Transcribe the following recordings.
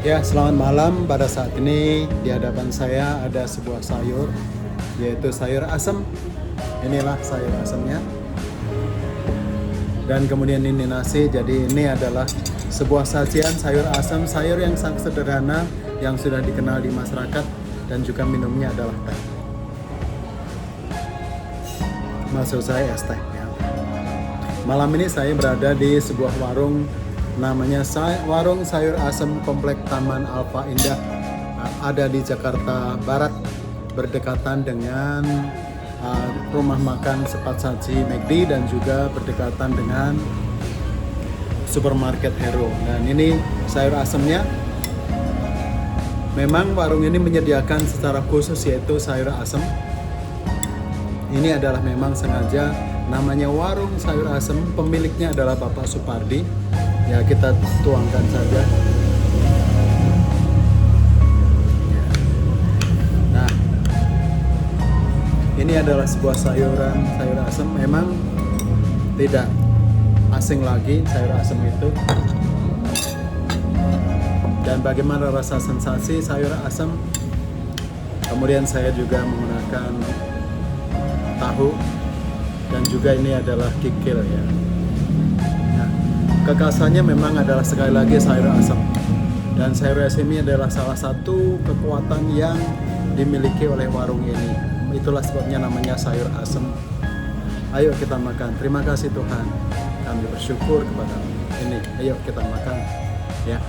Ya, selamat malam. Pada saat ini di hadapan saya ada sebuah sayur, yaitu sayur asem. Inilah sayur asemnya. Dan kemudian ini nasi. Jadi ini adalah sebuah sajian sayur asem, sayur yang sangat sederhana, yang sudah dikenal di masyarakat, dan juga minumnya adalah teh. Maksud saya es teh. Ya. Malam ini saya berada di sebuah warung namanya Warung Sayur Asem Komplek Taman Alfa Indah, ada di Jakarta Barat, berdekatan dengan rumah makan cepat saji McD dan juga berdekatan dengan supermarket Hero. Dan ini sayur asemnya. Memang warung ini menyediakan secara khusus yaitu sayur asem. Ini adalah memang sengaja namanya Warung Sayur Asem, pemiliknya adalah Bapak Supardi. Ya, kita tuangkan saja. Nah, ini adalah sebuah sayur asem. Memang tidak asing lagi sayur asem itu. Dan bagaimana rasa sensasi sayur asem? Kemudian saya juga menggunakan tahu, dan juga ini adalah kikil ya. Kekhasannya memang adalah sekali lagi sayur asem, dan sayur asem ini adalah salah satu kekuatan yang dimiliki oleh warung ini. Itulah sebabnya namanya sayur asem. Ayo kita makan. Terima kasih Tuhan, kami bersyukur kepada ini. Ayo kita makan ya.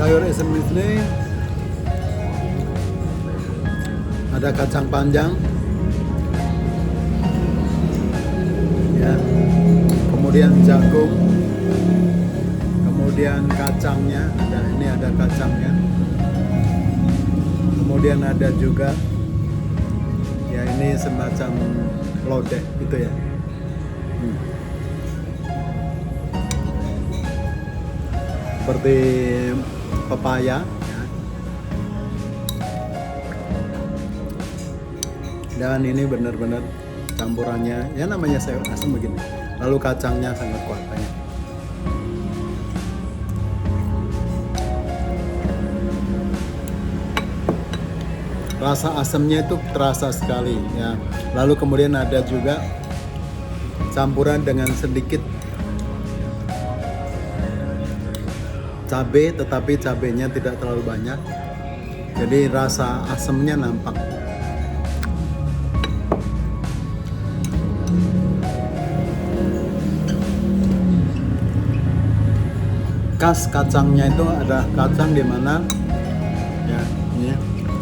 Sayur asem ini ada kacang panjang, ya, kemudian jagung, kemudian kacangnya, ini ada kacangnya, kemudian ada juga, ya ini semacam lodeh gitu ya. Seperti pepaya ya. Dan ini benar-benar campurannya, ya namanya sayur asam begini. Lalu kacangnya sangat kuat banyak. Rasa asamnya itu terasa sekali ya. Lalu kemudian ada juga campuran dengan sedikit cabai, tetapi cabainya tidak terlalu banyak, jadi rasa asamnya nampak. Khas kacangnya itu ada kacang di mana ya ini.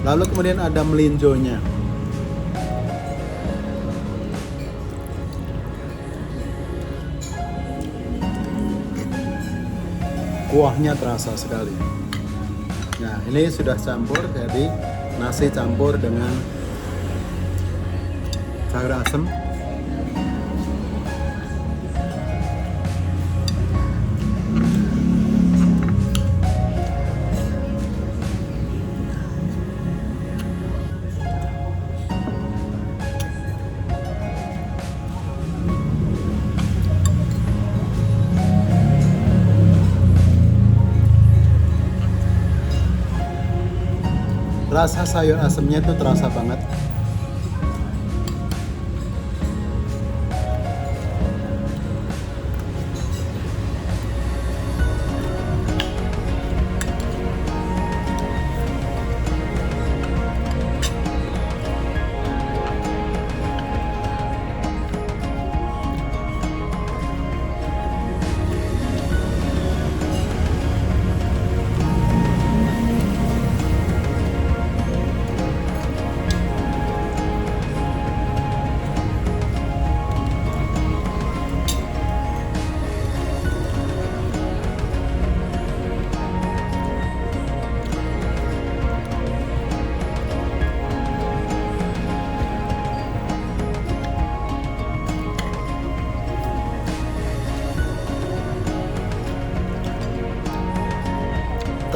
Lalu kemudian ada melinjonya. Kuahnya terasa sekali. Nah, ini sudah campur, jadi nasi campur dengan sayur asem. Rasa sayur asemnya itu terasa banget.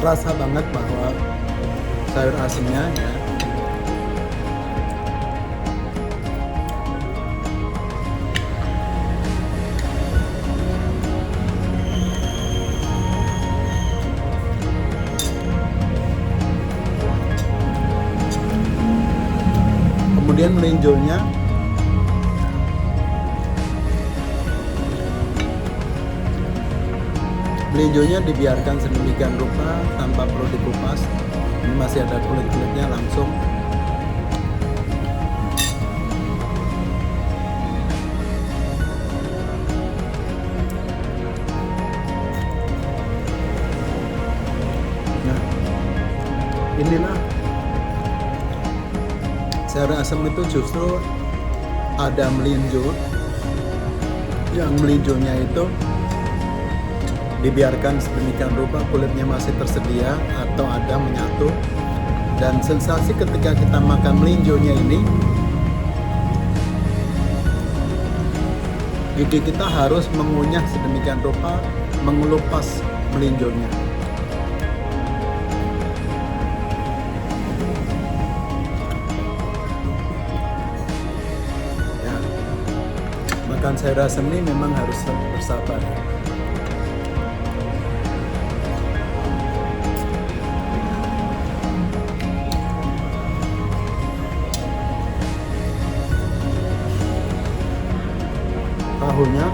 terasa banget bahwa sayur asemnya ya. Kemudian melinjonya dibiarkan sedemikian rupa tanpa perlu dikupas. Ini masih ada kulit-kulitnya langsung. Nah, inilah sayur asem itu justru ada melinjo, yang melinjonya itu dibiarkan sedemikian rupa, kulitnya masih tersedia atau ada menyatu, dan sensasi ketika kita makan melinjonya ini, gigi kita harus mengunyah sedemikian rupa, mengelupas melinjonya. Ya, makan sayur asem ini memang harus bersabar. Tahunya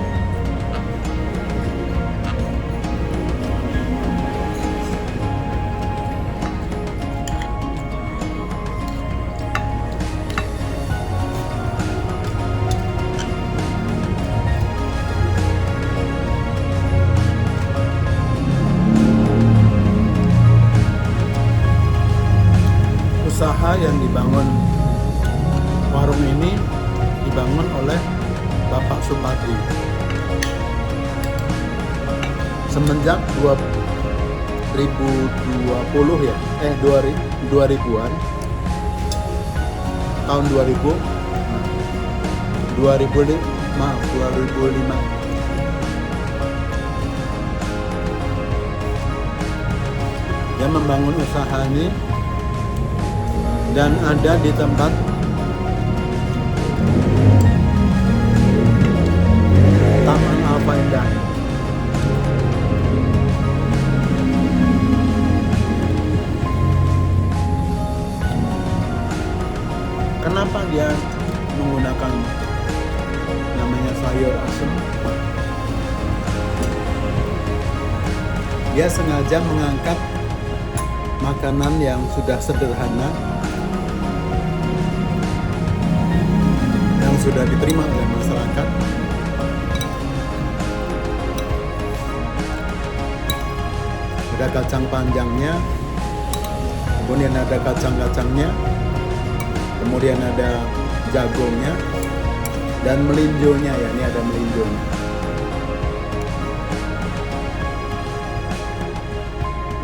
usaha yang dibangun warung ini dibangun oleh Bapak Supatri. Semenjak 2020 ya, 2000-an, tahun 2000, 2005. Dia membangun usaha ini dan ada di tempat Taman Alfa Indah. Kenapa dia menggunakan namanya sayur asem? Dia sengaja mengangkat makanan yang sudah sederhana, yang sudah diterima oleh masyarakat, ada kacang panjangnya, kemudian ada kacang-kacangnya, kemudian ada jagungnya, dan melinjonya ya, ini ada melinjonya.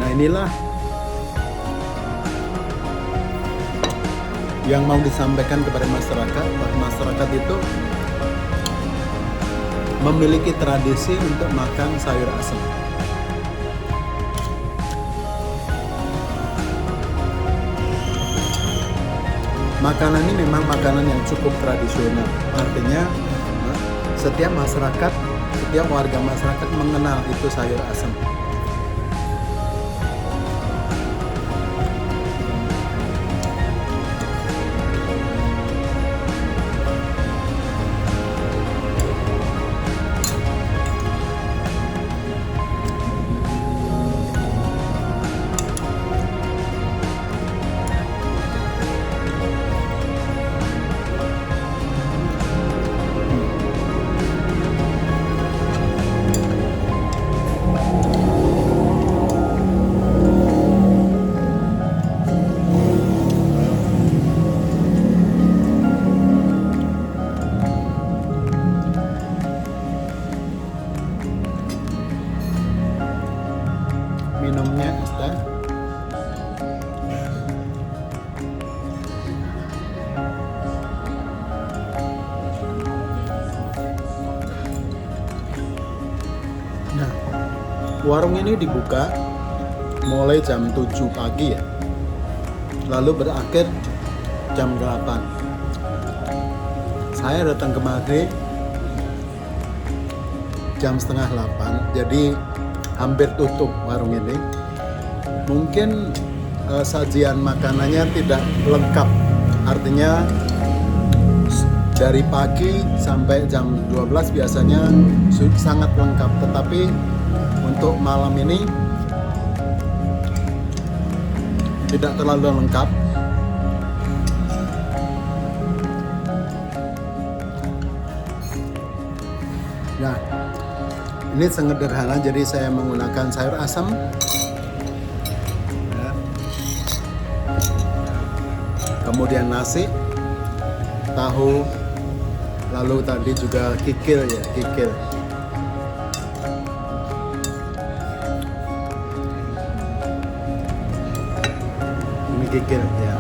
Nah, inilah yang mau disampaikan kepada masyarakat, bahwa masyarakat itu memiliki tradisi untuk makan sayur asem. Makanan ini memang makanan yang cukup tradisional. Artinya setiap masyarakat, setiap warga masyarakat mengenal itu sayur asem. Minumnya es teh. Nah, warung ini dibuka mulai jam 7 pagi ya, lalu berakhir jam 8. Saya datang kemari jam setengah 8, jadi hampir tutup warung ini. Mungkin sajian makanannya tidak lengkap, artinya dari pagi sampai jam 12 biasanya sangat lengkap, tetapi untuk malam ini tidak terlalu lengkap. Nah, ini sangat sederhana, jadi saya menggunakan sayur asam, ya. Kemudian nasi, tahu, lalu tadi juga kikil ya, kikil. Ini kikil ya.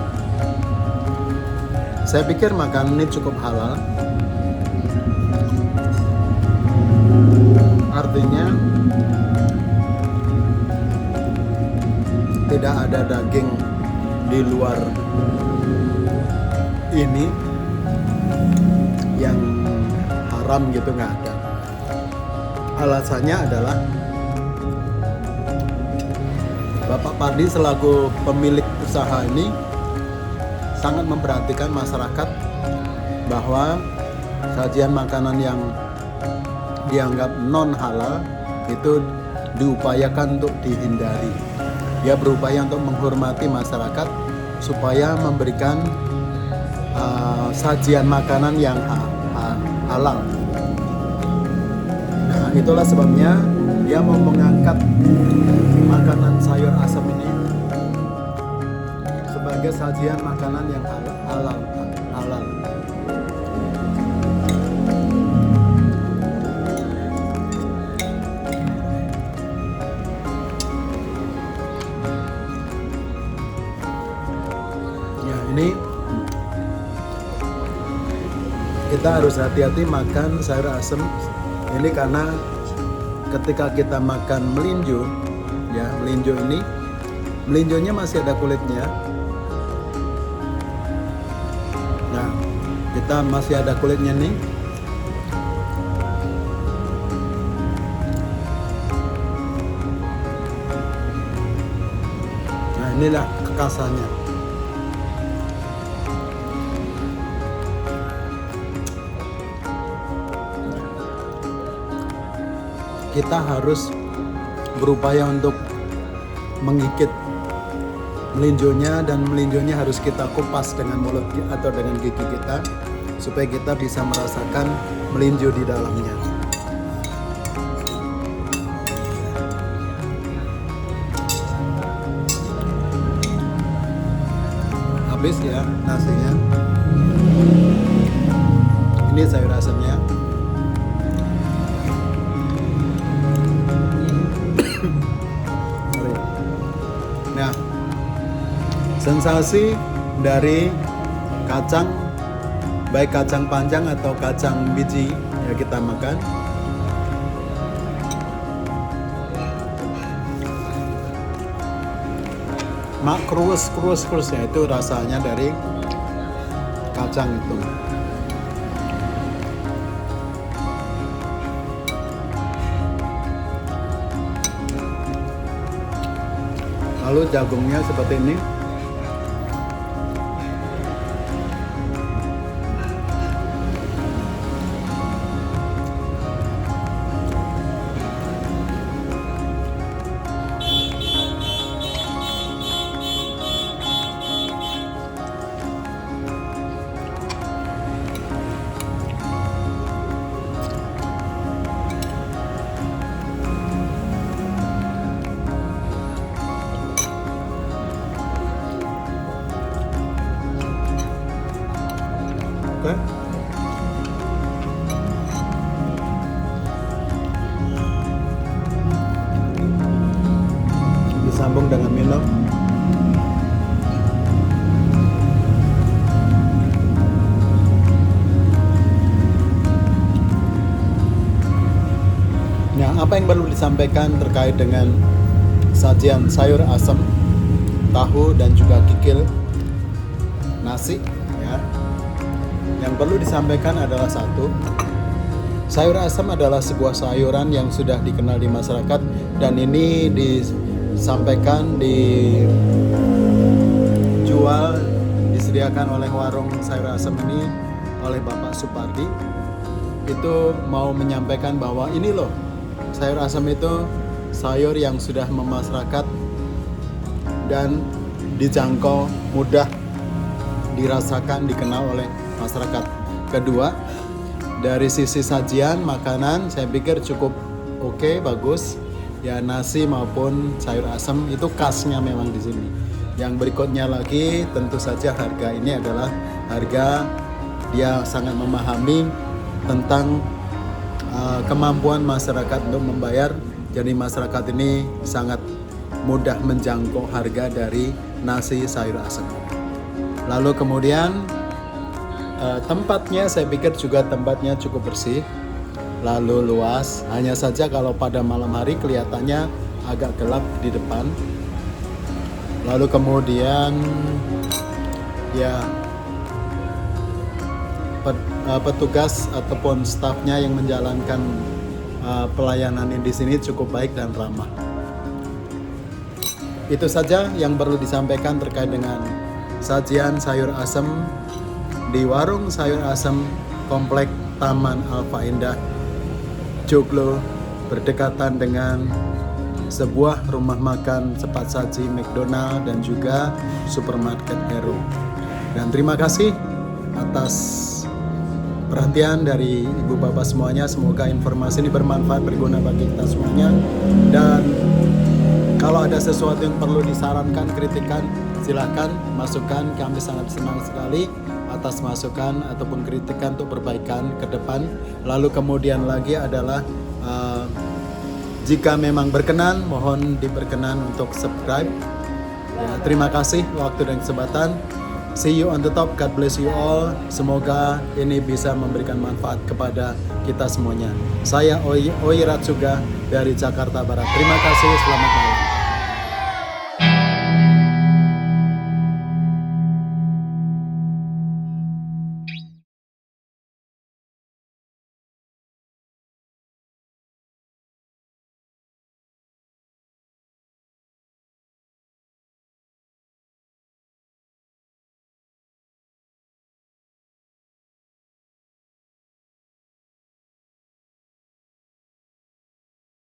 Saya pikir makanan ini cukup halal. Artinya tidak ada daging di luar ini yang haram gitu, nggak ada. Alasannya adalah Bapak Pardi selaku pemilik usaha ini sangat memperhatikan masyarakat bahwa sajian makanan yang dianggap non halal itu diupayakan untuk dihindari. Dia berupaya untuk menghormati masyarakat supaya memberikan sajian makanan yang halal. Nah, itulah sebabnya dia mau mengangkat makanan sayur asam ini sebagai sajian makanan yang halal. Ya, ini kita harus hati-hati makan sayur asem ini, karena ketika kita makan melinjo ya, melinjonya masih ada kulitnya. Nah, kita masih ada kulitnya nih. Nah, inilah kekasannya. Kita harus berupaya untuk menggigit melinjonya, dan melinjonya harus kita kupas dengan mulut atau dengan gigi kita supaya kita bisa merasakan melinjo di dalamnya. Habis ya nasinya. Ini sayur asamnya. Nah, sensasi dari kacang, baik kacang panjang atau kacang biji ya, kita makan. Mak krus ya, itu rasanya dari kacang itu. Lalu jagungnya seperti ini. Oke. Disambung dengan minum. Nah, apa yang perlu disampaikan terkait dengan sajian sayur asam, tahu dan juga kikil nasi ya. Yang perlu disampaikan adalah satu, sayur asam adalah sebuah sayuran yang sudah dikenal di masyarakat dan ini disampaikan, dijual, disediakan oleh warung sayur asam ini oleh Bapak Supardi. Itu mau menyampaikan bahwa ini loh, sayur asam itu sayur yang sudah memasyarakat dan dijangkau, mudah dirasakan, dikenal oleh masyarakat. Kedua, dari sisi sajian makanan saya pikir cukup oke, bagus. Ya, nasi maupun sayur asam itu khasnya memang di sini. Yang berikutnya lagi tentu saja harga ini adalah harga, dia sangat memahami tentang kemampuan masyarakat untuk membayar. Jadi masyarakat ini sangat mudah menjangkau harga dari nasi sayur asam. Lalu kemudian tempatnya saya pikir juga tempatnya cukup bersih, lalu luas. Hanya saja kalau pada malam hari kelihatannya agak gelap di depan. Lalu kemudian ya petugas ataupun stafnya yang menjalankan pelayanan di sini cukup baik dan ramah. Itu saja yang perlu disampaikan terkait dengan sajian sayur asam di warung sayur asam Komplek Taman Alfa Indah, Joglo, berdekatan dengan sebuah rumah makan cepat saji McDonald dan juga supermarket Hero. Dan terima kasih atas perhatian dari ibu bapak semuanya. Semoga informasi ini bermanfaat, berguna bagi kita semuanya. Dan kalau ada sesuatu yang perlu disarankan, kritikan, silakan masukkan. Kami sangat senang sekali atas masukan ataupun kritikan untuk perbaikan ke depan. Lalu kemudian lagi adalah jika memang berkenan, mohon diperkenan untuk subscribe. Ya, terima kasih waktu dan kesempatan. See you on the top. God bless you all. Semoga ini bisa memberikan manfaat kepada kita semuanya. Saya Oyi Ratsuga dari Jakarta Barat. Terima kasih. Selamat malam.